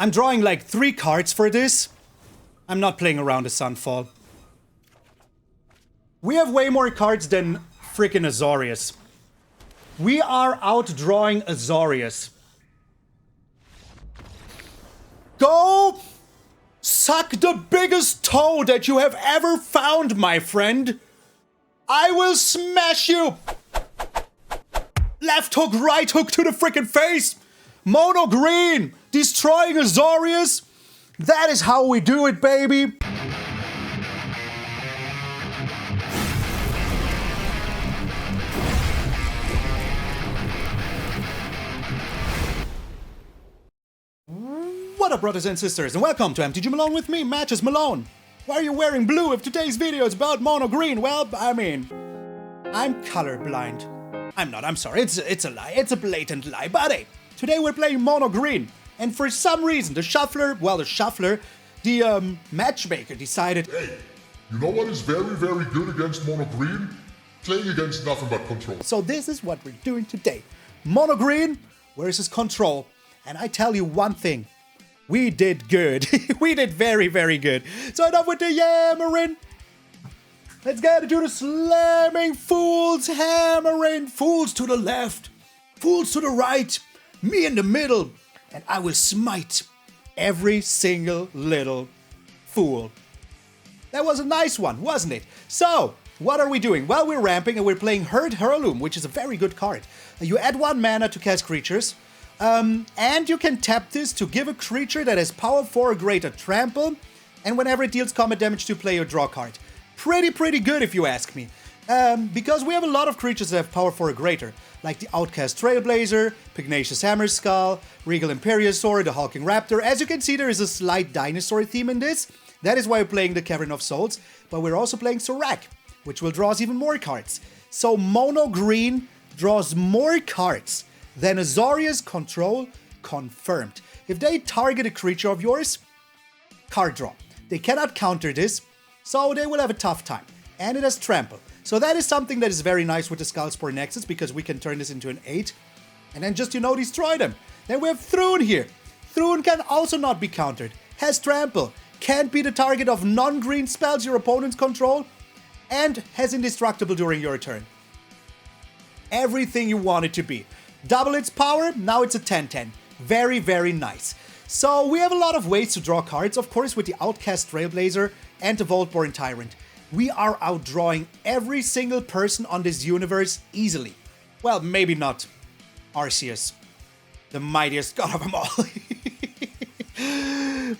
I'm drawing like 3 cards for this. I'm not playing around the Sunfall. We have way more cards than freaking Azorius. We are outdrawing Azorius. Go suck the biggest toe that you have ever found, my friend. I will smash you. Left hook, right hook to the freaking face. Mono green, destroying Azorius. That is how we do it, baby. What up, brothers and sisters, and welcome to MTG Malone with me, MTgA Malone. Why are you wearing blue if today's video is about mono green? Well, I mean, I'm colorblind. I'm not, I'm sorry, it's a lie, it's a blatant lie, but hey, today we're playing mono green, and for some reason, the matchmaker decided, hey, you know what is very, very good against mono green? Playing against nothing but control. So this is what we're doing today. Mono green versus control. And I tell you one thing, we did good. We did very, very good. So enough with the yammering. Let's get into the slamming. Fools hammering. Fools to the left. Fools to the right. Me in the middle. And I will smite every single little fool. That was a nice one, wasn't it? So, what are we doing? Well, we're ramping and we're playing Herd Heirloom, which is a very good card. You add 1 mana to cast creatures. And you can tap this to give a creature that has power 4 or greater trample, and whenever it deals combat damage to player, draw a card. Pretty good if you ask me. Because we have a lot of creatures that have power 4 or greater, like the Outcaster Trailblazer, Pugnacious Hammerskull, Regal Imperiosaur, the Hulking Raptor. As you can see, there is a slight dinosaur theme in this. That is why we're playing the Cavern of Souls, but we're also playing Surrak, which will draw us even more cards. So mono green draws more cards than Azorius control confirmed. If they target a creature of yours, card draw. They cannot counter this, so they will have a tough time. And it has trample. So that is something that is very nice with the Skullspore Nexus, because we can turn this into an 8 and then just, destroy them. Then we have Thrun here. Thrun can also not be countered. Has trample. Can't be the target of non-green spells your opponents control. And has indestructible during your turn. Everything you want it to be. Double its power, now it's a 10-10. Very, very nice. So we have a lot of ways to draw cards, of course, with the Outcaster Trailblazer and the Vaultborn Tyrant. We are outdrawing every single person on this universe easily. Well, maybe not Arceus, the mightiest god of them all.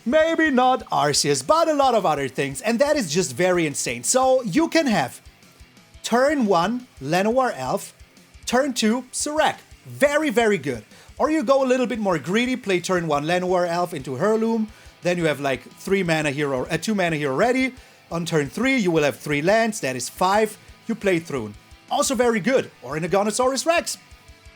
Maybe not Arceus, but a lot of other things, and that is just very insane. So you can have turn 1, Llanowar Elf, turn 2, Surrak. Very, very good. Or you go a little bit more greedy, play turn 1 Llanowar Elf into Heirloom, then you have like 2 mana here already. On turn 3, you will have 3 lands, that is 5. You play Thrun. Also very good. Or an Agonasaur Rex.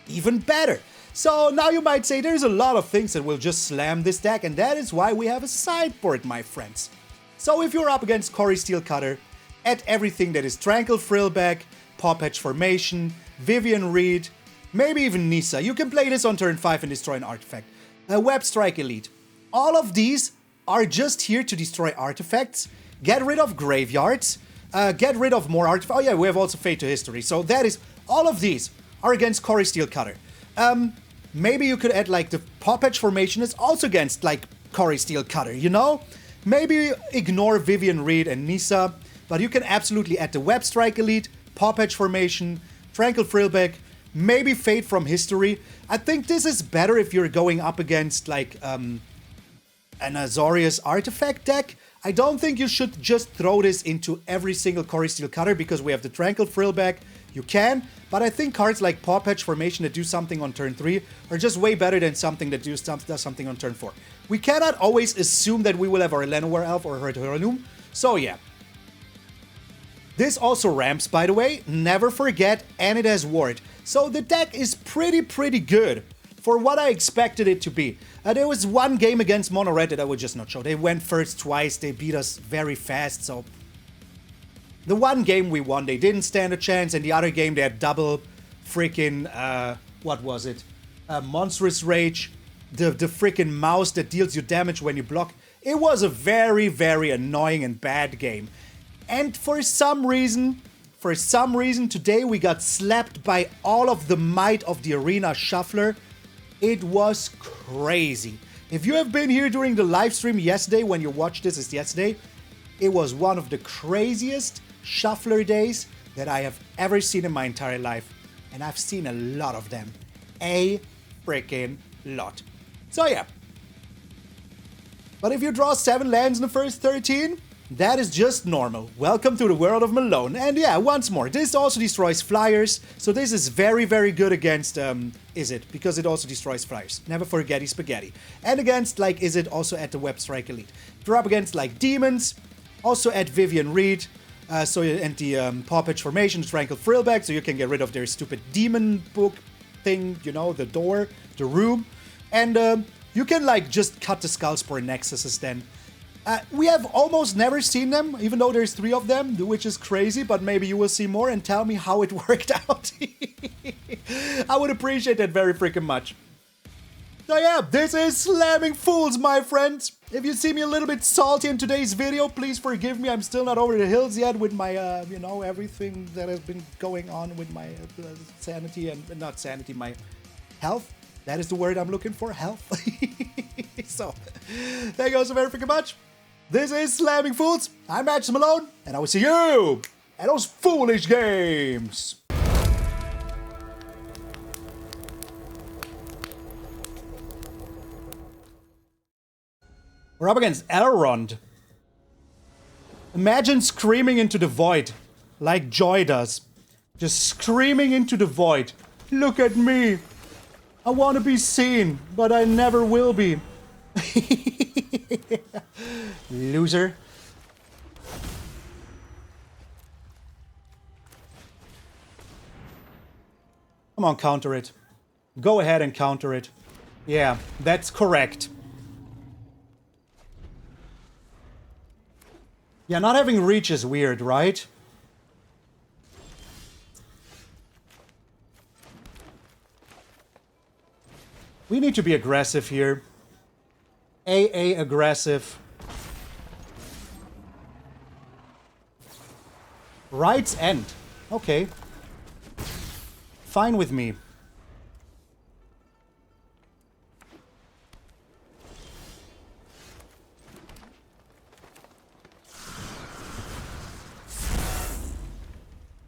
Even better. So now you might say there's a lot of things that will just slam this deck, and that is why we have a sideboard, my friends. So if you're up against Corey Steelcutter, at everything that is Tranquil Frillback, Pawpatch Formation, Vivien Reid, maybe even Nissa, you can play this on turn 5 and destroy an artifact. A Webstrike Elite. All of these are just here to destroy artifacts, get rid of graveyards, get rid of more artifacts. Oh yeah, we have also Fate to History. So that is, all of these are against Corey Steelcutter. Maybe you could add like the Pawpatch Formation is also against like Corey Steelcutter, Maybe ignore Vivien Reid and Nissa, but you can absolutely add the Webstrike Elite, Pawpatch Formation, Tranquil Frillback, maybe Fate from History. I think this is better if you're going up against like an Azorius artifact deck. I don't think you should just throw this into every single Corey Steelcutter because we have the Tranquil Frillback. You can, but I think cards like Pawpatch Formation that do something on turn 3 are just way better than something that does something on turn 4. We cannot always assume that we will have our Llanowar Elf or Herd Heirloom, so yeah. This also ramps, by the way, never forget, and it has Ward. So the deck is pretty good for what I expected it to be. There was one game against Mono Red that I would just not show. They went first twice, they beat us very fast, so... The one game we won, they didn't stand a chance, and the other game they had double freaking, what was it? Monstrous Rage, the freaking mouse that deals you damage when you block. It was a very, very annoying and bad game. And for some reason, today we got slapped by all of the might of the Arena Shuffler. It was crazy. If you have been here during the live stream yesterday, when you watched this is yesterday, it was one of the craziest Shuffler days that I have ever seen in my entire life. And I've seen a lot of them. A freaking lot. So yeah. But if you draw 7 lands in the first 13, that is just normal. Welcome to the world of Malone. And yeah, once more, this also destroys flyers. So this is very, very good against, Izzet, because it also destroys flyers. Never forget spaghetti. And against, like, Izzet, also at the Webstrike Elite. Draw up against, like, demons, also at Vivien Reid. And the Pawpatch Formation, the Tranquil Frillback, so you can get rid of their stupid demon book thing, you know, the door, the room. And you can, like, just cut the Skullspore Nexuses then. We have almost never seen them, even though there's 3 of them, which is crazy, but maybe you will see more and tell me how it worked out. I would appreciate that very freaking much. So yeah, this is Slamming Fools, my friends. If you see me a little bit salty in today's video, please forgive me. I'm still not over the hills yet with my, you know, everything that has been going on with my sanity and, not sanity, my health. That is the word I'm looking for, health. So, thank you all so very freaking much. This is Slamming Fools. I'm MtgA Malone, and I will see you at those foolish games. We're up against Elrond. Imagine screaming into the void, like Joy does. Just screaming into the void. Look at me. I want to be seen, but I never will be. Loser. Come on, counter it. Go ahead and counter it. Yeah, that's correct. Yeah, not having reach is weird, right? We need to be aggressive here. AA aggressive. Right's End. Okay. Fine with me.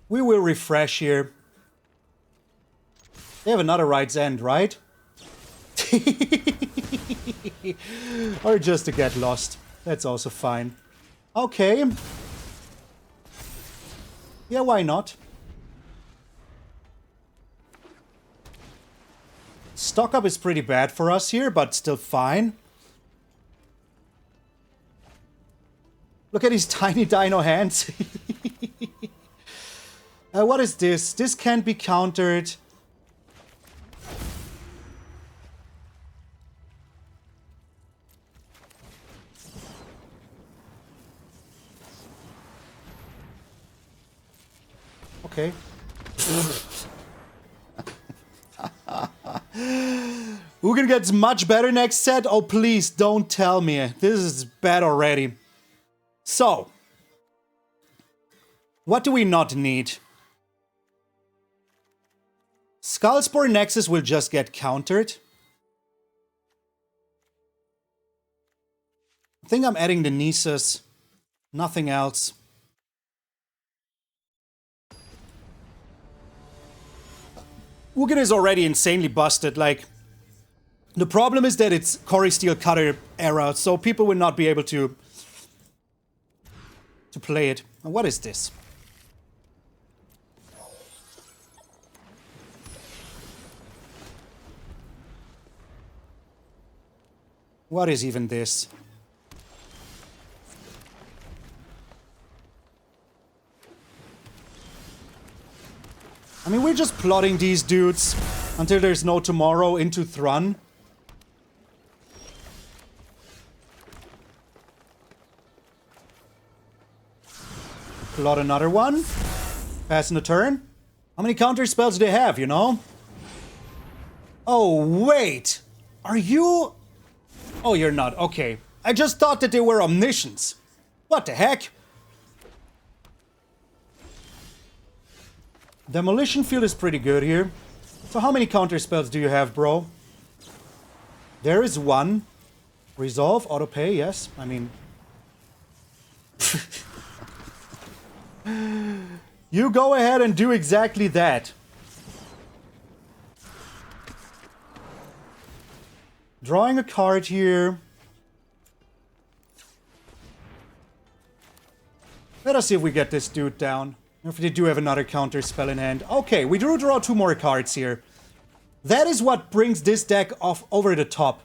We will refresh here. They have another Right's End, right? Or just to get lost. That's also fine. Okay. Yeah, why not? Stock up is pretty bad for us here, but still fine. Look at his tiny dino hands. What is this? This can't be countered. Okay. Ugin gets much better next set? Oh, please, don't tell me. This is bad already. So. What do we not need? Skullspore Nexus will just get countered. I think I'm adding the Nissas. Nothing else. Ugin is already insanely busted, like... The problem is that it's Core Steel Cutter era, so people will not be able to play it. And what is this? What is even this? I mean, we're just plotting these dudes until there's no tomorrow into Thrun. Plot another one. Passing the turn. How many counter spells do they have, you know? Oh, wait! Are you... Oh, you're not. Okay. I just thought that they were omniscients. What the heck? Demolition Field is pretty good here. So how many counter spells do you have, bro? There is one. Resolve, auto pay, yes. I mean... You go ahead and do exactly that. Drawing a card here. Let us see if we get this dude down. If they do have another counter spell in hand. Okay, we do draw 2 more cards here. That is what brings this deck off over the top.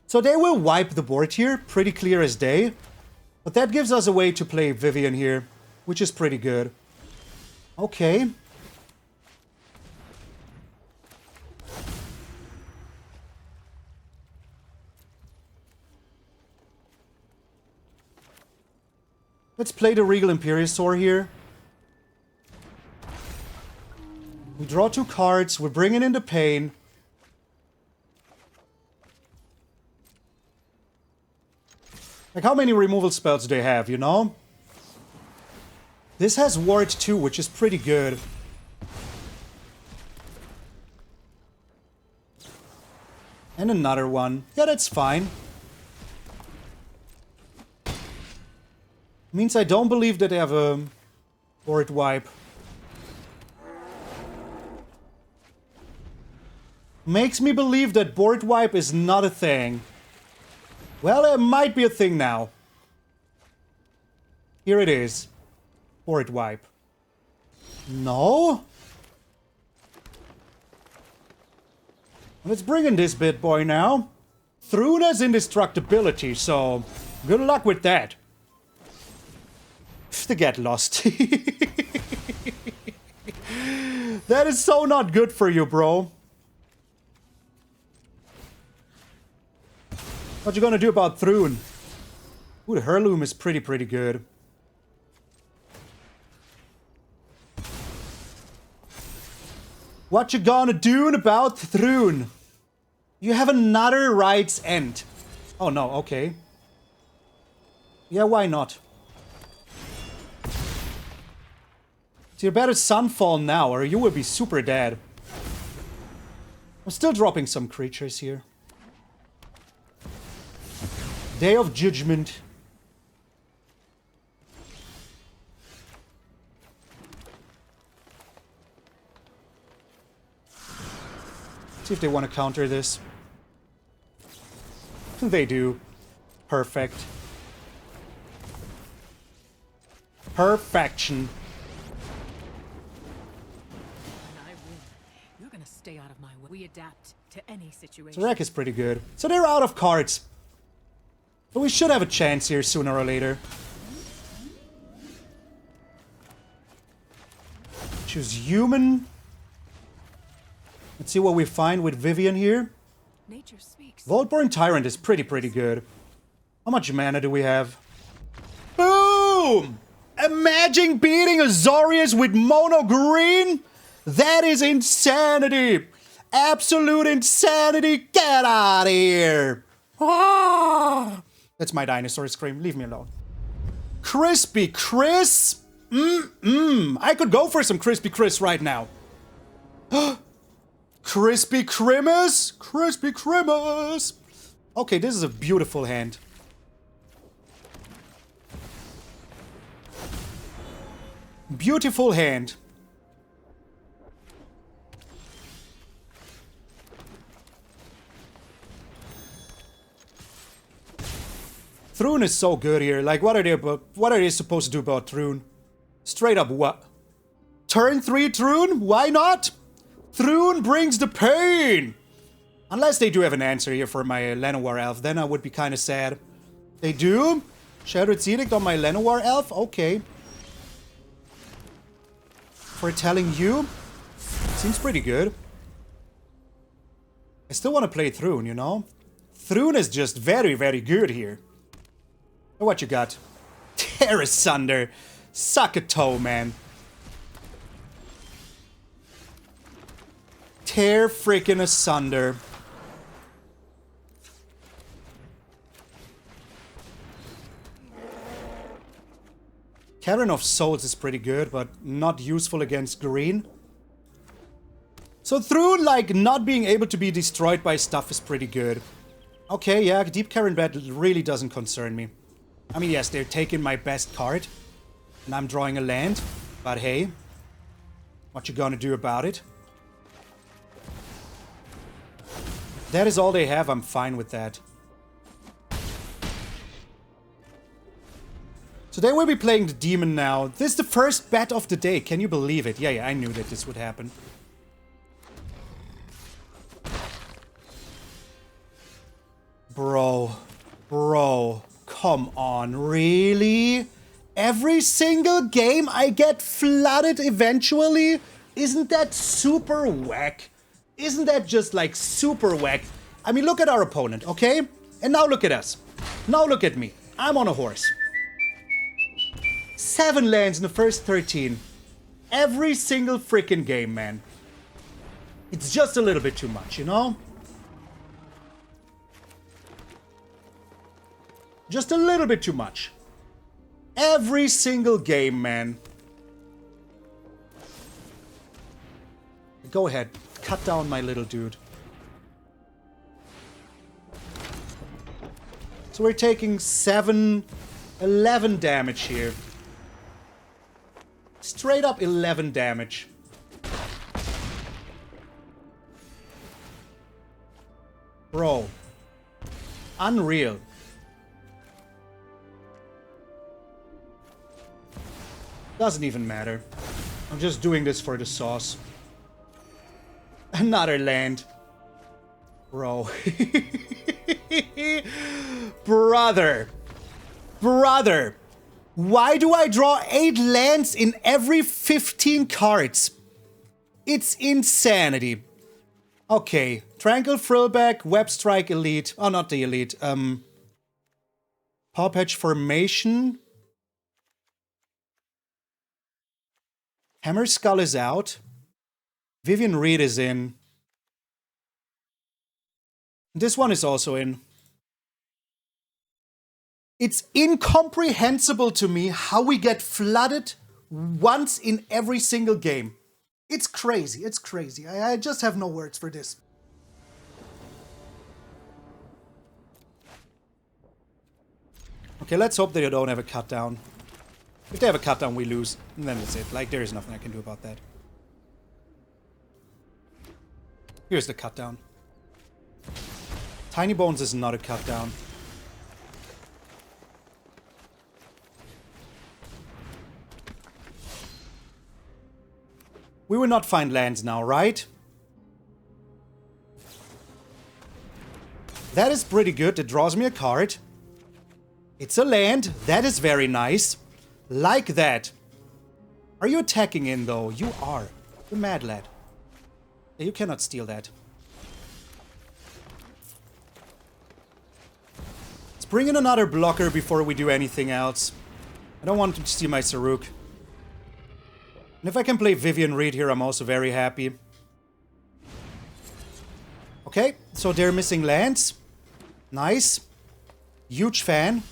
So they will wipe the board here, pretty clear as day. But that gives us a way to play Vivien here, which is pretty good. Okay. Let's play the Regal Imperiosaur here. We draw 2 cards, we're bringing in the pain. Like, how many removal spells do they have, you know? This has Ward 2, which is pretty good. And another one. Yeah, that's fine. Means I don't believe that they have a board wipe. Makes me believe that board wipe is not a thing. Well, it might be a thing now. Here it is. Board wipe. No? Let's bring in this bit boy now. Thrun has indestructibility, so good luck with that. To get lost. That is so not good for you, bro. What you gonna do about Thrun? Ooh, the Heirloom is pretty good. What you gonna do about Thrun? You have another Right's End. Oh no, okay. Yeah, why not? So you better Sunfall now, or you will be super dead. I'm still dropping some creatures here. Day of Judgment. See if they want to counter this. They do. Perfect. Perfection. Stay out of my way. We adapt to any situation. Surrak is pretty good. So they're out of cards. But we should have a chance here sooner or later. Choose human. Let's see what we find with Vivien here. Nature speaks. Vaultborn Tyrant is pretty good. How much mana do we have? Boom! Imagine beating Azorius with mono green? That is insanity! Absolute insanity! Get out of here! Ah! That's my dinosaur scream. Leave me alone. Crispy Chris? I could go for some Crispy Chris right now. Crispy Crimus? Crispy Crimus! Okay, this is a beautiful hand. Beautiful hand. Thrun is so good here. Like, what are they supposed to do about Thrun? Straight up what? Turn 3 Thrun? Why not? Thrun brings the pain! Unless they do have an answer here for my Llanowar Elf, then I would be kind of sad. They do? Shattered Edict on my Llanowar Elf? Okay. For telling you? Seems pretty good. I still want to play Thrun, you know? Thrun is just very good here. What you got? Tear asunder. Suck a toe, man. Tear freaking asunder. Cavern of Souls is pretty good, but not useful against green. So Thrun, like, not being able to be destroyed by stuff is pretty good. Okay, yeah, Deep Cavern Bed really doesn't concern me. I mean, yes, they're taking my best card. And I'm drawing a land. But hey, what you gonna do about it? That is all they have, I'm fine with that. So they will be playing the Demon now. This is the first bet of the day, can you believe it? Yeah, I knew that this would happen. Bro, come on, really? Every single game I get flooded eventually? Isn't that super whack? Isn't that just like super whack? I mean, look at our opponent, okay? And now look at us. Now look at me. I'm on a horse. 7 lands in the first 13. Every single freaking game, man. It's just a little bit too much, you know? Just a little bit too much. Every single game, man. Go ahead. Cut down my little dude. So we're taking 11 damage here. Straight up 11 damage. Bro. Unreal. Doesn't even matter. I'm just doing this for the sauce. Another land. Bro. Brother. Why do I draw 8 lands in every 15 cards? It's insanity. Okay. Tranquil Frillback, Webstrike Elite. Oh, not the Elite. Pawpatch Formation. Hammerskull is out. Vivien Reid is in. This one is also in. It's incomprehensible to me how we get flooded once in every single game. It's crazy, it's crazy. I just have no words for this. Okay, let's hope they don't have a cut down. If they have a cut down, we lose. And then that's it. Like, there is nothing I can do about that. Here's the cut down. Tiny Bones is not a cut down. We will not find lands now, right? That is pretty good. It draws me a card. It's a land. That is very nice. Like that. Are you attacking in, though? You are. You're mad, lad. You cannot steal that. Let's bring in another blocker before we do anything else. I don't want to steal my Surrak. And if I can play Vivien Reid here, I'm also very happy. Okay, so they're missing lands. Nice. Huge fan.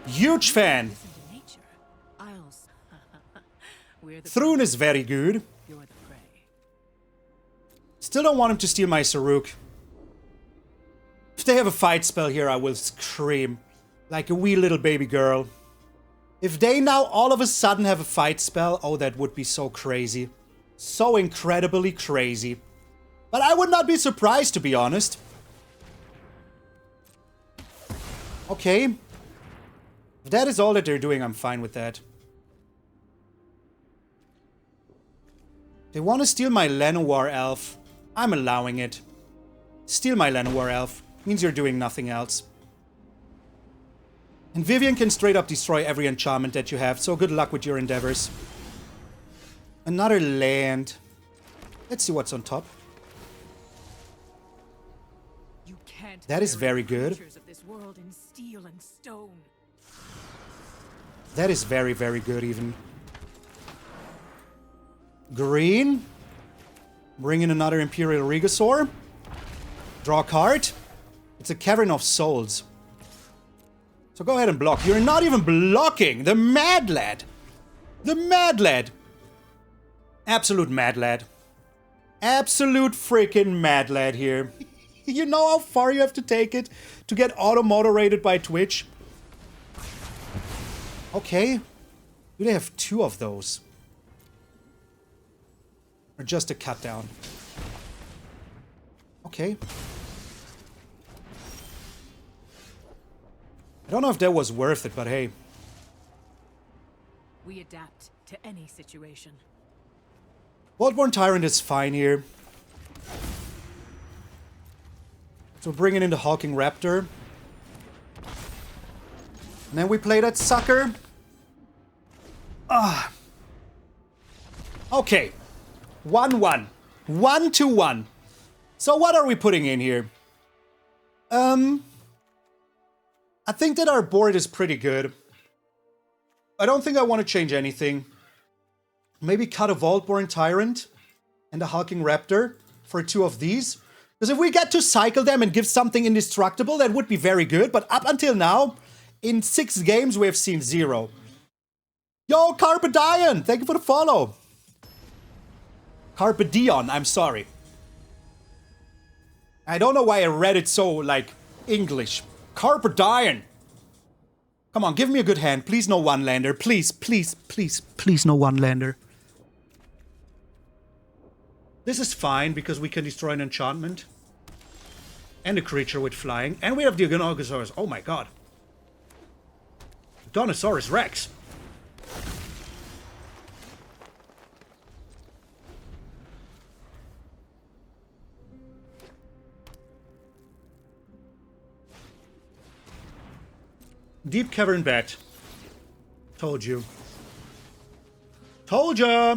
Huge fan. Thrun is very good. Still don't want him to steal my Surrak. If they have a fight spell here, I will scream. Like a wee little baby girl. If they now all of a sudden have a fight spell, oh, that would be so crazy. So incredibly crazy. But I would not be surprised, to be honest. Okay. If that is all that they're doing, I'm fine with that. They want to steal my Llanowar Elf. I'm allowing it. Steal my Llanowar Elf. Means you're doing nothing else. And Vivien can straight up destroy every enchantment that you have, so good luck with your endeavors. Another land. Let's see what's on top. That is very good. That is very, very good even. Green. Bring in another Imperial Regisaur. Draw a card. It's a Cavern of Souls. So go ahead and block. You're not even blocking. The mad lad. The mad lad. Absolute mad lad. Absolute freaking mad lad here. You know how far you have to take it to get auto-moderated by Twitch? Okay. Do they have 2 of those? Or just a cut down? Okay. I don't know if that was worth it, but hey. We adapt to any situation. Vaultborn Tyrant is fine here. So bringing in the Hulking Raptor. And then we play that sucker. Okay. 1-1. 1-1. So what are we putting in here? I think that our board is pretty good. I don't think I want to change anything. Maybe cut a Vaultborn Tyrant and a Hulking Raptor for 2 of these. Because if we get to cycle them and give something indestructible, that would be very good. But up until now, in 6 games, we have seen 0. Yo, Carpe Diem! Thank you for the follow. Carpe Diem, I'm sorry. I don't know why I read it so, like, English. Carpe Diem! Come on, give me a good hand. Please no one-lander. Please, please, please, please no one-lander. This is fine, because we can destroy an enchantment. And a creature with flying. And we have the Agonasaur. Oh my god. Agonasaur Rex. Deep Cavern Bet. Told you. Told ya!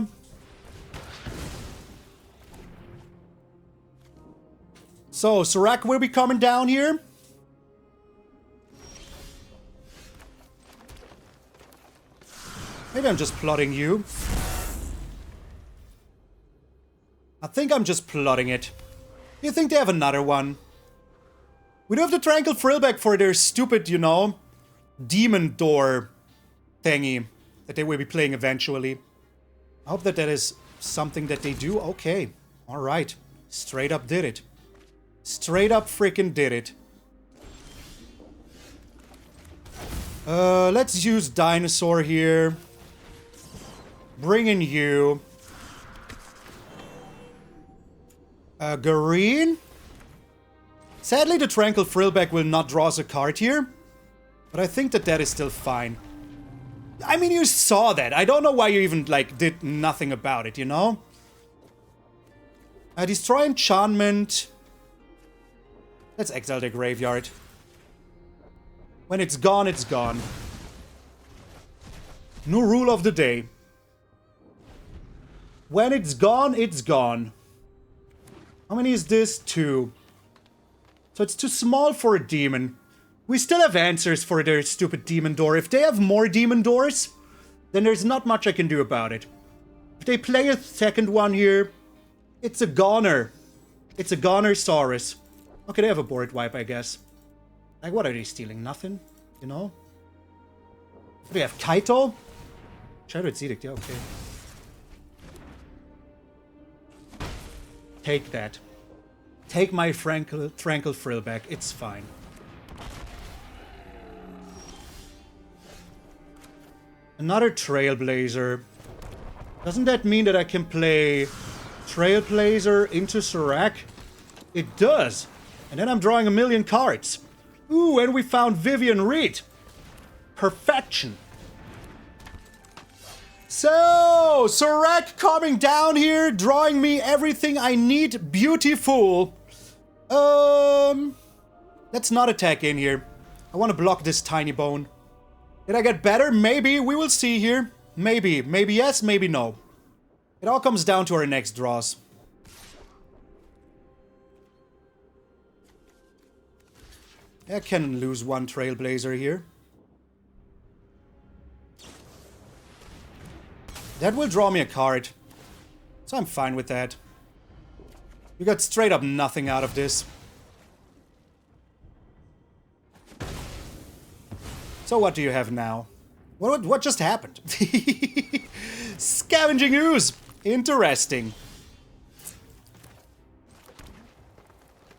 So, Surrak will be coming down here. Maybe I'm just plotting you. I think I'm just plotting it. You think they have another one? We do have the Tranquil Frillback for their stupid, you know, demon door thingy that they will be playing eventually. I hope that that is something that they do. Okay. Alright. Straight up did it. Straight up freaking did it. Let's use Dinosaur here. Bring in you. Green? Sadly, the Tranquil Frillback will not draw us a card here. But I think that that is still fine. I mean, you saw that. I don't know why you even, like, did nothing about it, you know? Destroy enchantment. Let's exile the graveyard. When it's gone, it's gone. New rule of the day. When it's gone, it's gone. How many is this? 2. So it's too small for a demon. We still have answers for their stupid demon door. If they have more demon doors, then there's not much I can do about it. If they play a second one here, it's a goner. It's a Gonersaurus. Okay, they have a board wipe, I guess. Like, what are they stealing? Nothing? You know? Do they have Kaito? Shadow's Edict, yeah, okay. Take that. Take my Tranquil Frillback. It's fine. Another Trailblazer. Doesn't that mean that I can play Trailblazer into Surrak? It does. And then I'm drawing a million cards. Ooh, and we found Vivien Reid. Perfection. So, Surrak coming down here, drawing me everything I need. Beautiful. Let's not attack in here. I want to block this tiny bone. Did I get better? Maybe. We will see here. Maybe. Maybe yes, maybe no. It all comes down to our next draws. I can lose one Trailblazer here. That will draw me a card. So I'm fine with that. We got straight up nothing out of this. So what do you have now? What just happened? Scavenging Ooze. Interesting.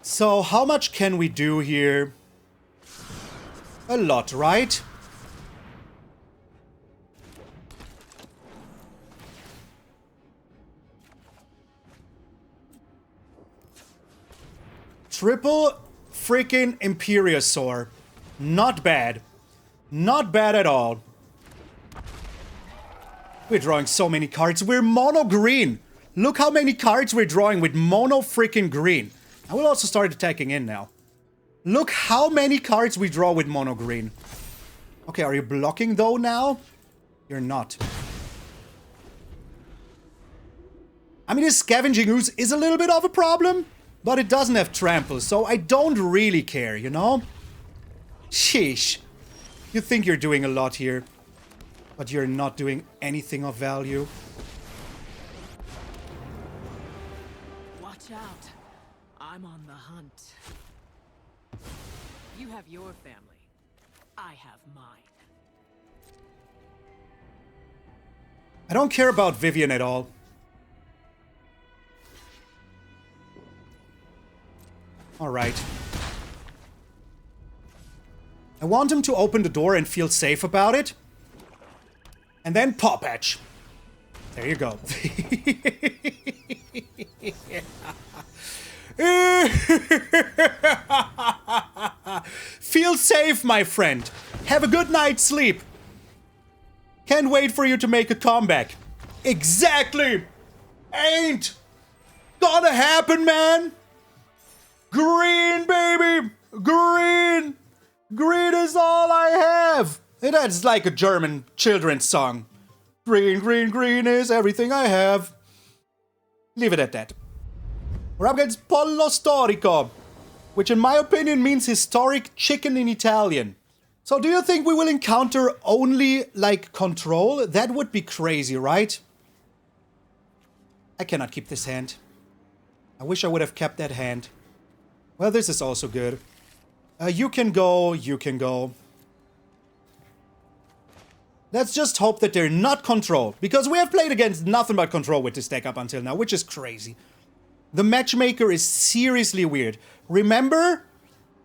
So how much can we do here? A lot, right? Triple freaking Imperiosaur. Not bad. Not bad at all. We're drawing so many cards. We're mono green. Look how many cards we're drawing with mono freaking green. I will also start attacking in now. Look how many cards we draw with mono green. Okay, are you blocking though now? You're not. I mean, this Scavenging Ooze is a little bit of a problem, but it doesn't have trample, so I don't really care, you know? Sheesh. You think you're doing a lot here, but you're not doing anything of value. Watch out. I'm on the hunt. You have your family. I have mine. I don't care about Vivien at all. Alright. I want him to open the door and feel safe about it. And then Pawpatch. There you go. Feel safe, my friend. Have a good night's sleep. Can't wait for you to make a comeback. Exactly. Ain't gonna happen, man. Green, baby. Green. Green is all I have. That's like a German children's song. Green, green, green is everything I have. Leave it at that. We're up against Pollo Storico, which in my opinion means historic chicken in Italian. So do you think we will encounter only, like, control? That would be crazy, right? I cannot keep this hand. I wish I would have kept that hand. Well, this is also good. You can go, you can go. Let's just hope that they're not control, because we have played against nothing but control with this deck up until now, which is crazy. The matchmaker is seriously weird. Remember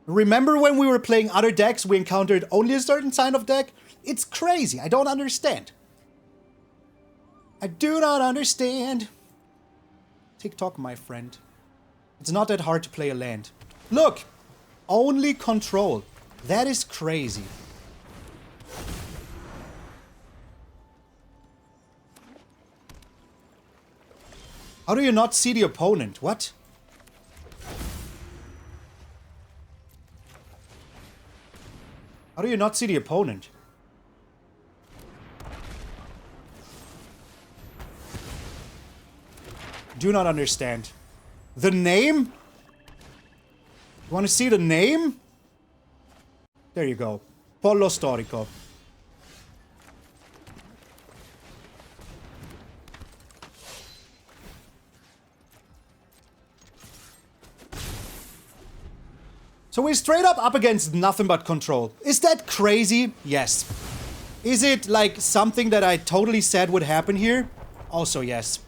when we were playing other decks, we encountered only a certain kind of deck? It's crazy. I don't understand. I do not understand. TikTok, my friend. It's not that hard to play a land. Look! Only control. That is crazy. How do you not see the opponent? What? How do you not see the opponent? Do not understand. The name? You want to see the name? There you go. Pollo Storico. So we're straight up against nothing but control. Is that crazy? Yes. Is it like something that I totally said would happen here? Also yes.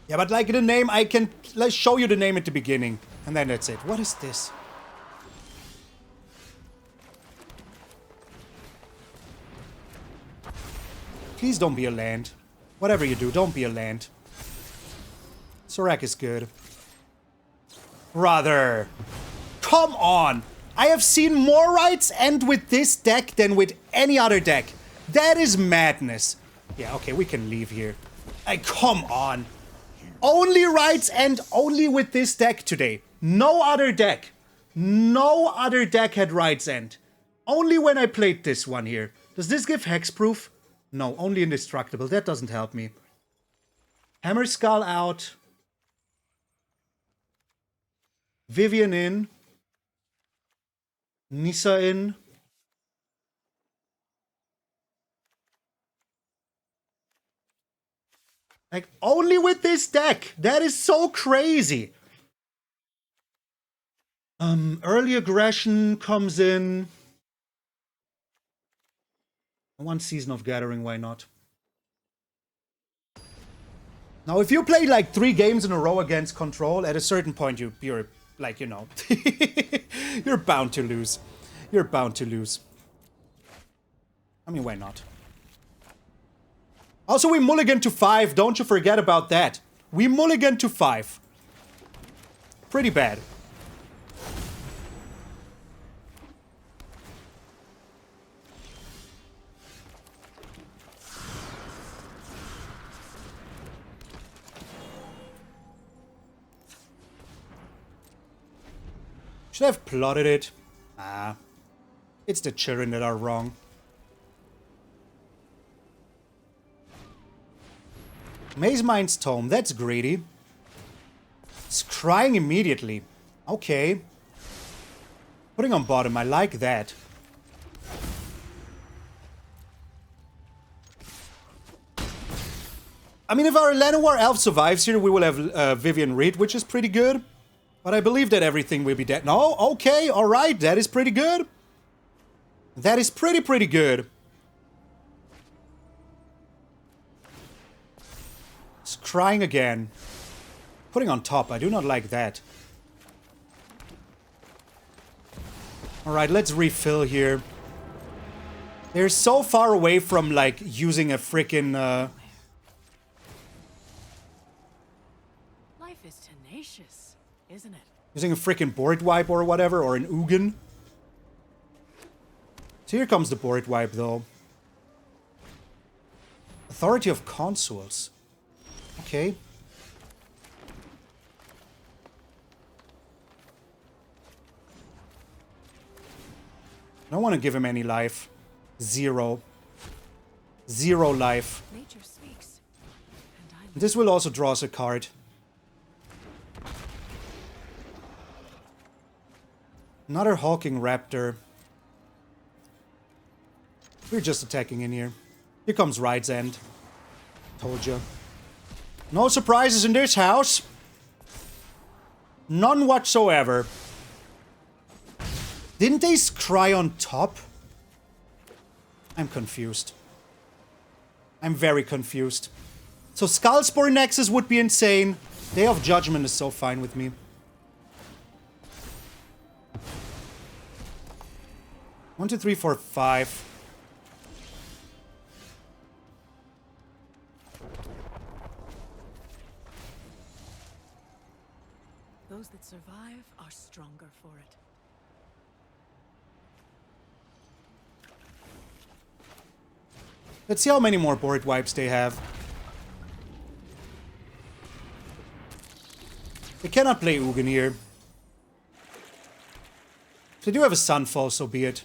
Yeah, but like the name, I can let's show you the name at the beginning. And then that's it. What is this? Please don't be a land. Whatever you do, don't be a land. Surrak is good. Brother. Come on. I have seen more rights end with this deck than with any other deck. That is madness. Yeah, okay, we can leave here. Come on. Only rights end only with this deck today. No other deck. No other deck had rights end. Only when I played this one here. Does this give hexproof? No, only indestructible. That doesn't help me. Hammerskull out. Vivien in. Nissa in. Like, only with this deck. That is so crazy. Early aggression comes in. One Season of Gathering, why not? Now, if you play like 3 games in a row against Control, at a certain point you're like, you know, you're bound to lose. You're bound to lose. I mean, why not? Also, we mulligan to 5. Don't you forget about that. We mulligan to 5. Pretty bad. Should I have plotted it? Ah. It's the children that are wrong. Maze Mind's Tome, that's greedy. It's crying immediately. Okay. Putting on bottom, I like that. I mean, if our Llanowar Elf survives here, we will have Vivien Reid, which is pretty good. But I believe that everything will be dead. No, okay, alright, that is pretty good. That is pretty good. It's crying again. Putting on top, I do not like that. Alright, let's refill here. They're so far away from, like, using a frickin', Life is tenacious, isn't it? using a frickin' board wipe or whatever, or an Ugin. So here comes the board wipe, though. Authority of Consuls. Okay. I don't want to give him any life. 0. 0 life. Nature speaks. And This will also draw us a card. Another Hulking Raptor. We're just attacking in here. Here comes Ride's End. Told you. No surprises in this house. None whatsoever. Didn't they scry on top? I'm confused. I'm very confused. So Skullspore Nexus would be insane. Day of Judgment is so fine with me. 1, 2, 3, 4, 5. those that survive are stronger for it. Let's see how many more board wipes they have. They cannot play Ugin here. If they do have a Sunfall, so be it.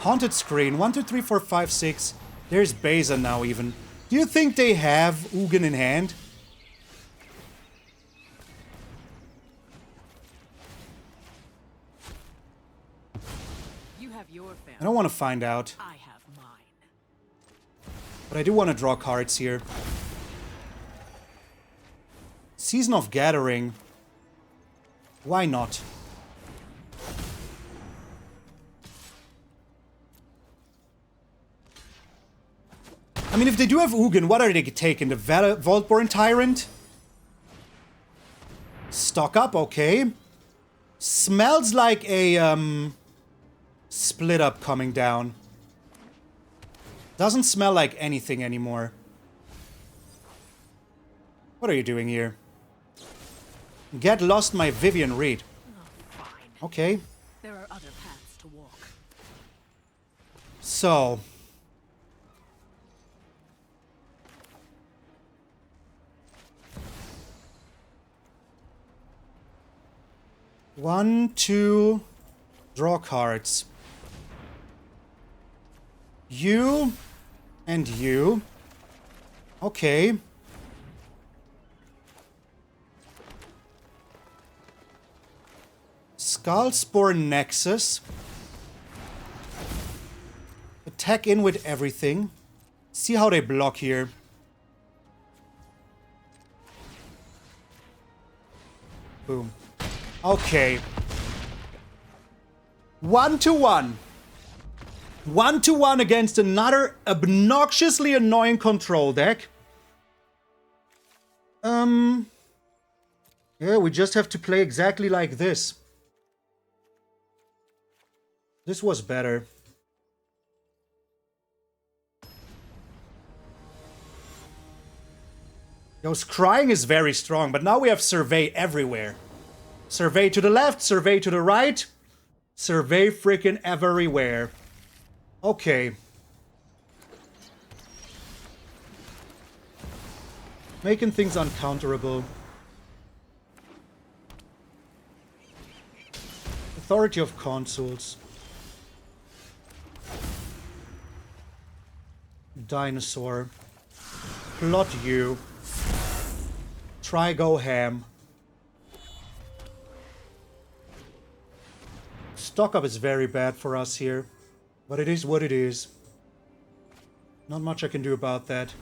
Haunted Screen. 1, 2, 3, 4, 5, 6. There's Beza now even. Do you think they have Ugin in hand? You have your family. I don't want to find out. I have mine. But I do want to draw cards here. Season of Gathering. Why not? I mean, if they do have Ugin, what are they taking? The Vaultborn Tyrant? Stock up, okay. Smells like a, split up coming down. Doesn't smell like anything anymore. What are you doing here? Get lost, my Vivien Reid. Oh, fine. Okay. There are other paths to walk. So. One, two, draw cards. You and you. Okay. Skullspore Nexus. Attack in with everything. See how they block here. Boom. Okay. 1-1. 1-1 against another obnoxiously annoying control deck. Yeah, we just have to play exactly like this. This was better. Yo, Scrying is very strong, but now we have Survey everywhere. Survey to the left, Survey to the right. Survey freaking everywhere. Okay. Making things uncounterable. Authority of Consuls. Dinosaur. Plot you. Try go ham. Stock up is very bad for us here. But it is what it is. Not much I can do about that.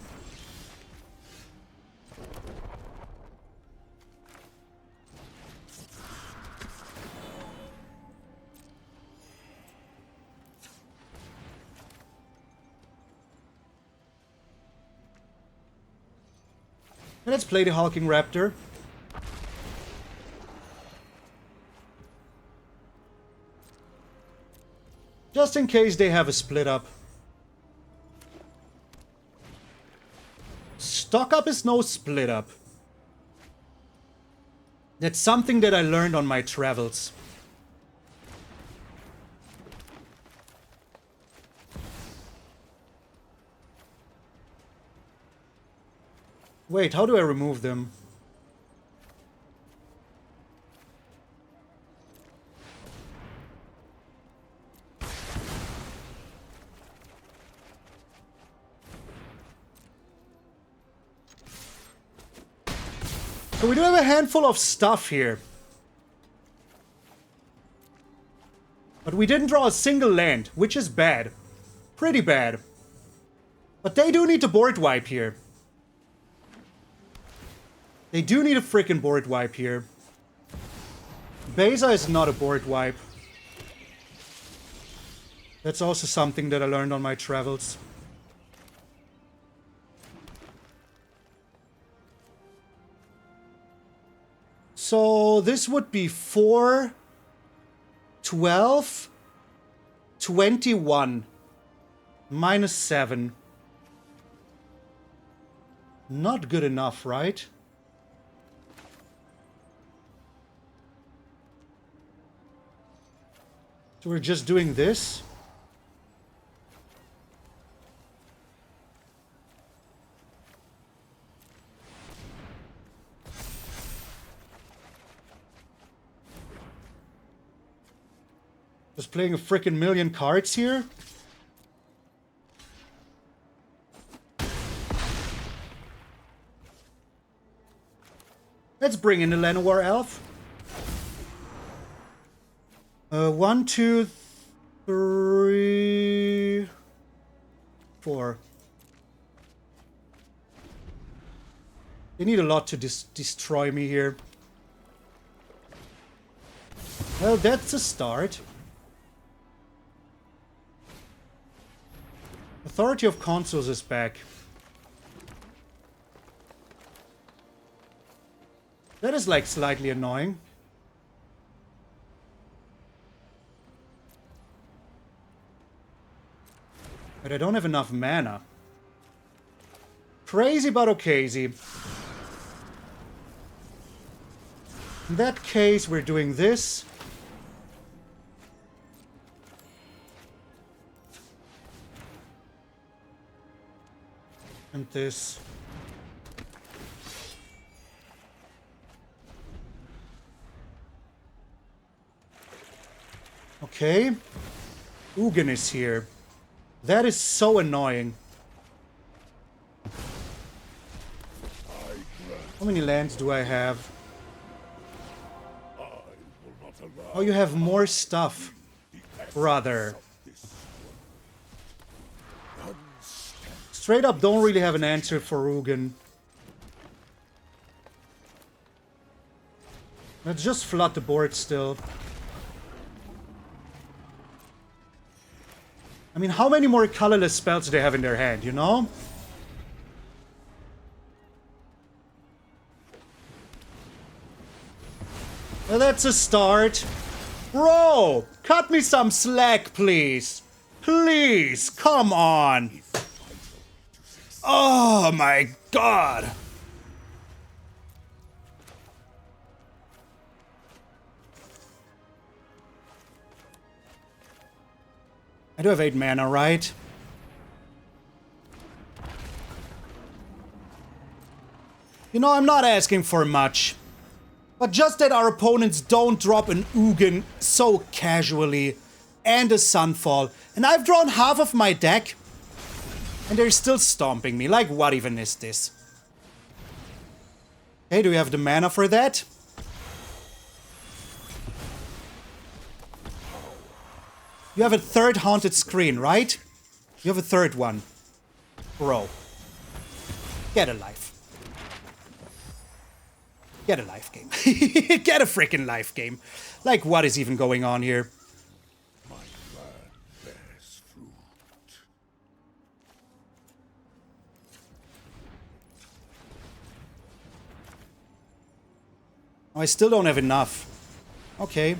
Let's play the Hulking Raptor. Just in case they have a split up. Stock up is no split up. That's something that I learned on my travels. Wait, how do I remove them? So we do have a handful of stuff here. But we didn't draw a single land, which is bad. Pretty bad. But they do need a board wipe here. They do need a freaking board wipe here. Beza is not a board wipe. That's also something that I learned on my travels. So this would be 4, 12, 21, -7. Not good enough, right? So we're just doing this. Just playing a freaking million cards here. Let's bring in the Llanowar Elf. 1, 2, 3, 4. They need a lot to destroy me here. Well, that's a start. Authority of Consuls is back. That is like slightly annoying. But I don't have enough mana. Crazy but okaysy. In that case, we're doing this. And this. Okay. Ugin is here. That is so annoying. How many lands do I have? Oh, you have more stuff, brother. Straight up, don't really have an answer for Ugin. Let's just flood the board still. I mean, how many more colorless spells do they have in their hand, you know? Well, that's a start. Bro, cut me some slack, please. Please, come on. Oh my god. I do have 8 mana, right? You know, I'm not asking for much. But just that our opponents don't drop an Ugin so casually and a Sunfall. And I've drawn half of my deck. And they're still stomping me. Like, what even is this? Hey, do we have the mana for that? You have a third haunted screen, right? You have a third one. Bro. Get a life. Get a life game. Get a freaking life game. Like, what is even going on here? My plan bears fruit. Oh, I still don't have enough. Okay.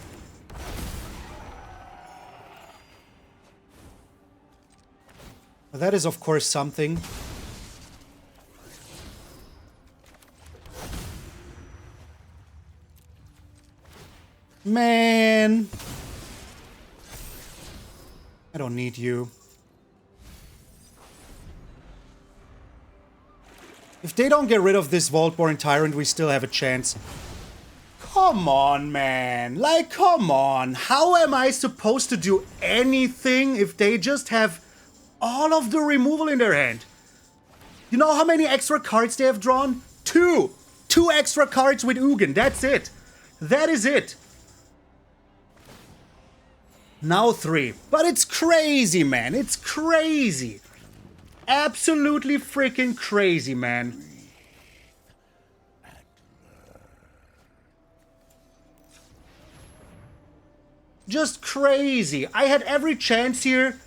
Well, that is, of course, something. Man. I don't need you. If they don't get rid of this Vaultborn Tyrant, we still have a chance. Come on, man. Like, come on. How am I supposed to do anything if they just have all of the removal in their hand? You know how many extra cards they have drawn? 2! 2 extra cards with Ugin. That's it. That is it. Now 3. But it's crazy, man. It's crazy. Absolutely freaking crazy, man. Just crazy. I had every chance here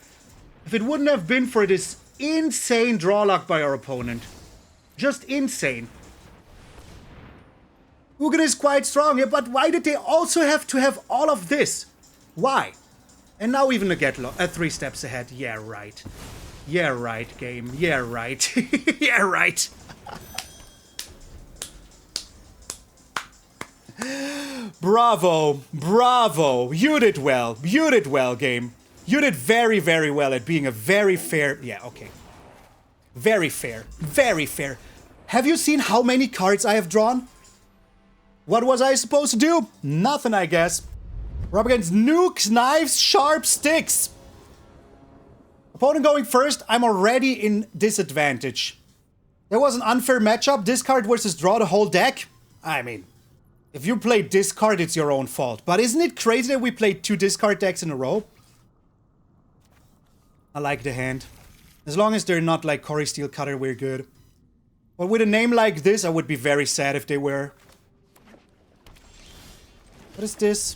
if it wouldn't have been for this insane draw luck by our opponent. Just insane. Ugin is quite strong here, but why did they also have to have all of this? Why? And now even to get 3 steps ahead. Yeah, right. Yeah, right, game. Yeah, right. Yeah, right. Bravo. Bravo. You did well. You did well, game. You did very, very well at being a very fair... Yeah, okay. Very fair. Very fair. Have you seen how many cards I have drawn? What was I supposed to do? Nothing, I guess. We're up against nukes, knives, sharp sticks. Opponent going first, I'm already in disadvantage. There was an unfair matchup, discard versus draw the whole deck. I mean, if you play discard, it's your own fault. But isn't it crazy that we played 2 discard decks in a row? I like the hand. As long as they're not like Corey Steelcutter, we're good. But with a name like this, I would be very sad if they were. What is this?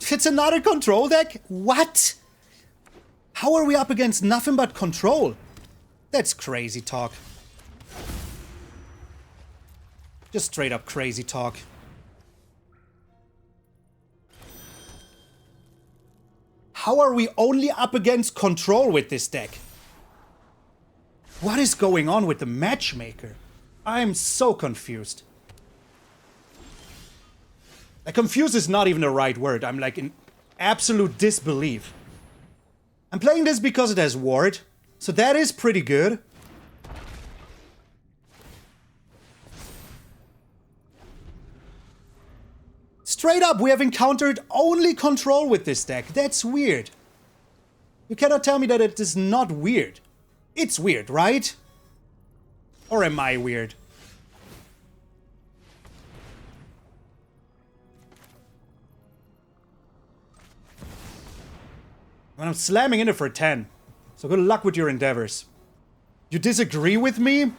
It's another control deck? What? How are we up against nothing but control? That's crazy talk. Just straight up crazy talk. How are we only up against control with this deck? What is going on with the matchmaker? I'm so confused. Like, confused is not even the right word. I'm like in absolute disbelief. I'm playing this because it has Ward, so that is pretty good. Straight up, we have encountered only control with this deck. That's weird. You cannot tell me that it is not weird. It's weird, right? Or am I weird? And I'm slamming in it for 10. So good luck with your endeavors. You disagree with me?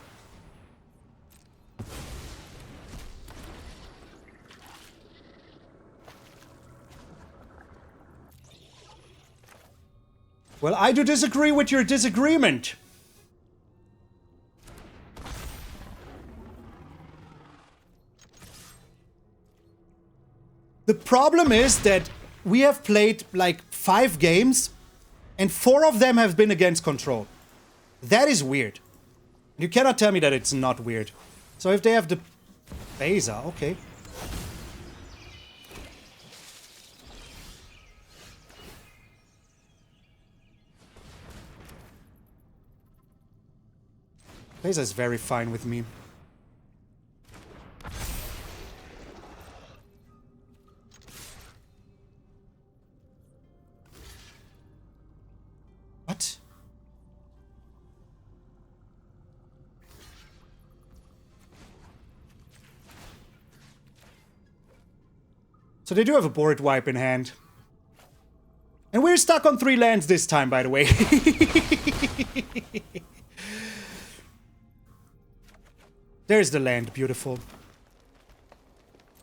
Well, I do disagree with your disagreement. The problem is that we have played like 5 games and 4 of them have been against control. That is weird. You cannot tell me that it's not weird. So if they have the Beza, okay. Beza is very fine with me. What? So they do have a board wipe in hand. And we're stuck on 3 lands this time, by the way. There's the land, beautiful.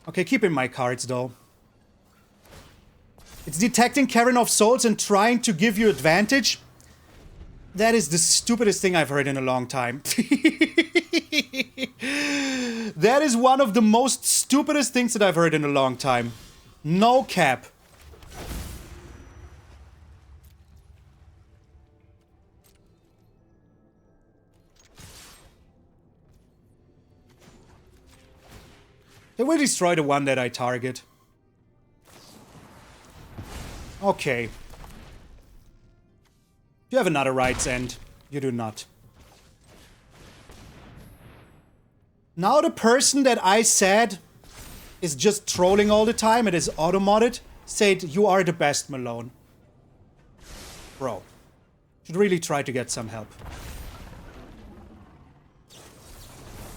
Okay, keep in my cards, though. It's detecting Cavern of Souls and trying to give you advantage. That is the stupidest thing I've heard in a long time. That is one of the most stupidest things that I've heard in a long time. No cap. They will destroy the one that I target. Okay. You have another Right's End. You do not. Now the person that I said is just trolling all the time, it is auto-modded, said, "You are the best, Malone." Bro. Should really try to get some help.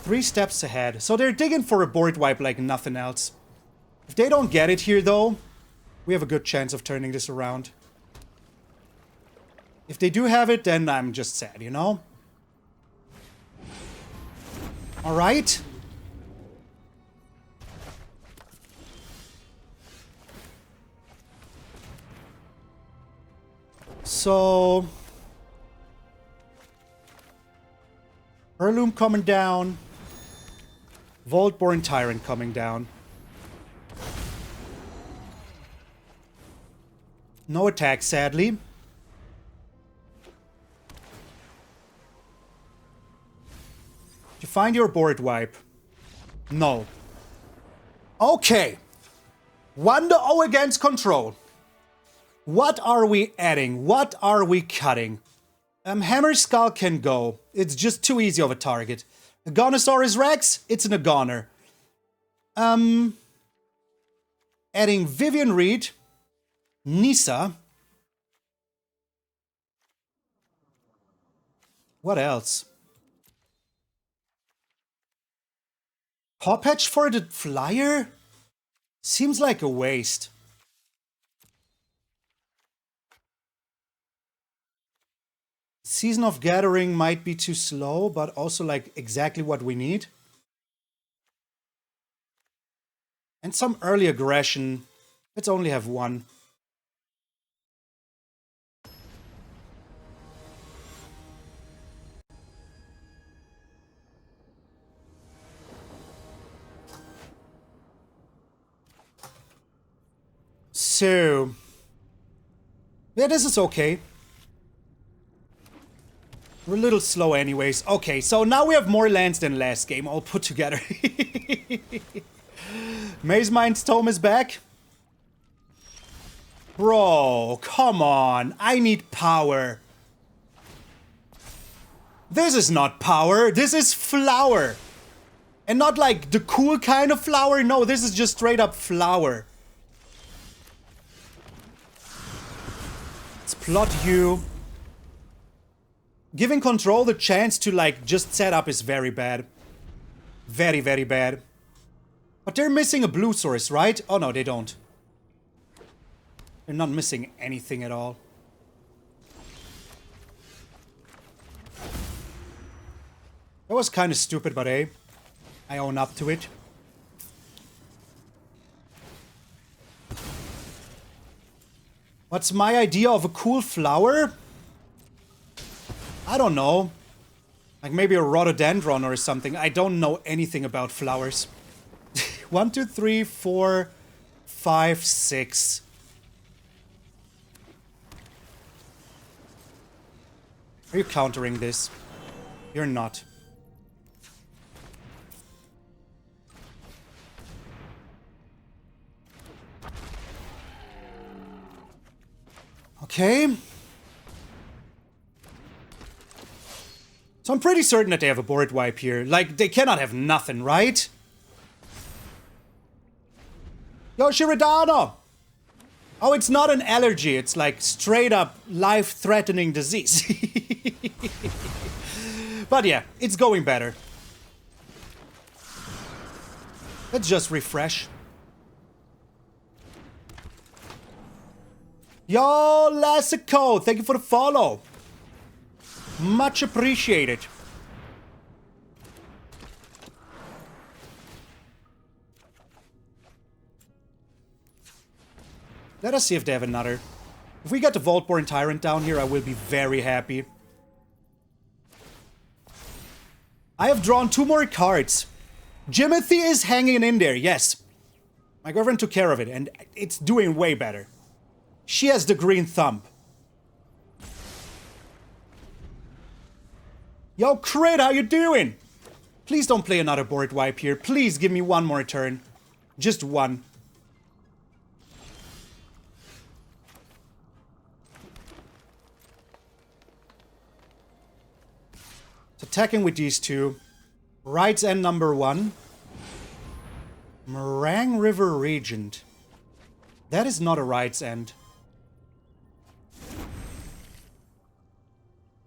3 steps ahead. So they're digging for a board wipe like nothing else. If they don't get it here, though, we have a good chance of turning this around. If they do have it, then I'm just sad, you know? Alright. So... Heirloom coming down. Vaultborn Tyrant coming down. No attack, sadly. You find your board wipe? No. Okay. 1-0 against control. What are we adding? What are we cutting? Hammerskull can go. It's just too easy of a target. Agonasaur Rex? It's an Agoner. Adding Vivien Reid. Nissa. What else? Pawpatch for the flyer? Seems like a waste. Season of Gathering might be too slow, but also like exactly what we need. And some early aggression. Let's only have 1. So... yeah, this is okay. We're a little slow anyways. Okay, so now we have more lands than last game, all put together. Maze Mind's Tome is back. Bro, come on. I need power. This is not power. This is flower. And not like the cool kind of flower. No, this is just straight up flower. Let's plot you. Giving control the chance to, like, just set up is very bad. Very, very bad. But they're missing a blue source, right? Oh, no, they don't. They're not missing anything at all. That was kind of stupid, but hey, I own up to it. What's my idea of a cool flower? I don't know. Like maybe a rhododendron or something. I don't know anything about flowers. 1, 2, 3, 4, 5, 6. Are you countering this? You're not. Okay. So I'm pretty certain that they have a board wipe here. Like, they cannot have nothing, right? Yo, Shiradano! Oh, it's not an allergy. It's like straight up life-threatening disease. But yeah, it's going better. Let's just refresh. Yo, Lassico, thank you for the follow. Much appreciated. Let us see if they have another. If we get the Vaultborn Tyrant down here, I will be very happy. I have drawn 2 more cards. Jimothy is hanging in there, yes. My girlfriend took care of it, and it's doing way better. She has the green thumb. Yo, Crit, how you doing? Please don't play another board wipe here. Please give me one more turn. Just one. So attacking with these two. Right's End number 1. Meringue River Regent. That is not a Right's End.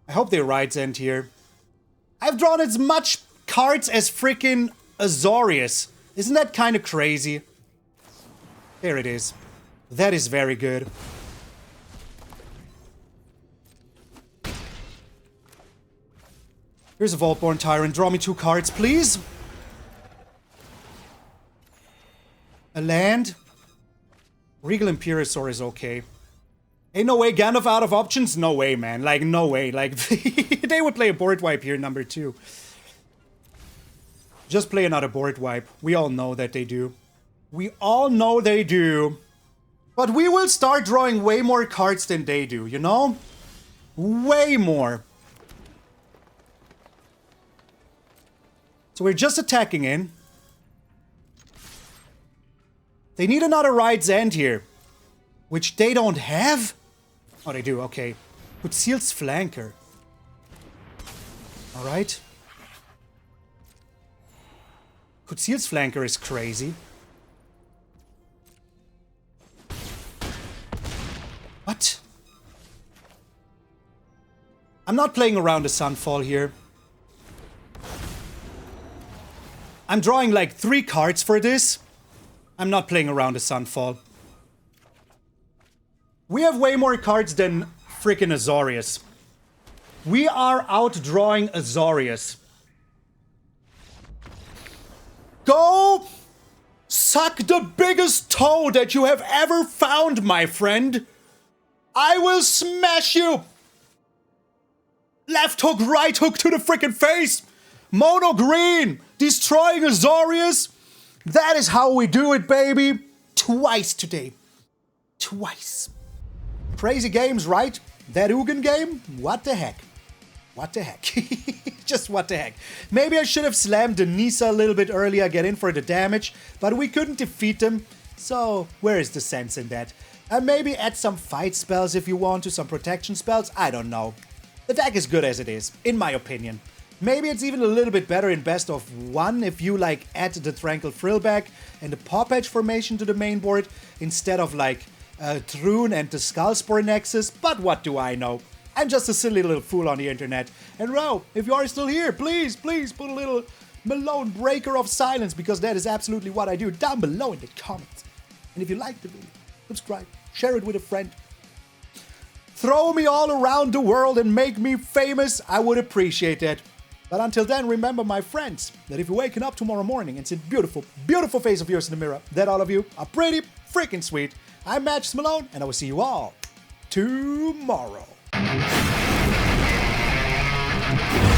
I hope they Right's End here. I've drawn as much cards as freaking Azorius. Isn't that kind of crazy? There it is. That is very good. Here's a Vaultborn Tyrant. Draw me 2 cards, please. A land. Regal Imperiosaur is okay. Ain't no way Gandalf out of options? No way, man. Like, no way. Like, they would play a board wipe here, number 2. Just play another board wipe. We all know that they do. We all know they do. But we will start drawing way more cards than they do, you know? Way more. So we're just attacking in. They need another Right's End here. Which they don't have? Oh, they do, okay. Conceal's Flanker. Alright. Conceal's Flanker is crazy. What? I'm not playing around the Sunfall here. I'm drawing like 3 cards for this. I'm not playing around the Sunfall. We have way more cards than freaking Azorius. We are outdrawing Azorius. Go suck the biggest toe that you have ever found, my friend. I will smash you. Left hook, right hook to the freaking face. Mono green, destroying Azorius. That is how we do it, baby. Twice today. Twice. Crazy games, right? That Ugin game? What the heck? What the heck? Just what the heck. Maybe I should have slammed the Nissa a little bit earlier, get in for the damage, but we couldn't defeat them, so where is the sense in that? And maybe add some fight spells if you want to, some protection spells, I don't know. The deck is good as it is, in my opinion. Maybe it's even a little bit better in best of 1 if you like add the Tranquil Frillback and the Pawpatch Formation to the main board instead of like Thrun and the Skullspore Nexus, but what do I know? I'm just a silly little fool on the internet. And Ro, if you are still here, please put a little Malone breaker of silence, because that is absolutely what I do down below in the comments. And if you like the video, subscribe, share it with a friend. Throw me all around the world and make me famous, I would appreciate that. But until then, remember, my friends, that if you're waking up tomorrow morning and see the beautiful, beautiful face of yours in the mirror, that all of you are pretty freaking sweet. I'm MtgA Malone, and I will see you all tomorrow. Reid.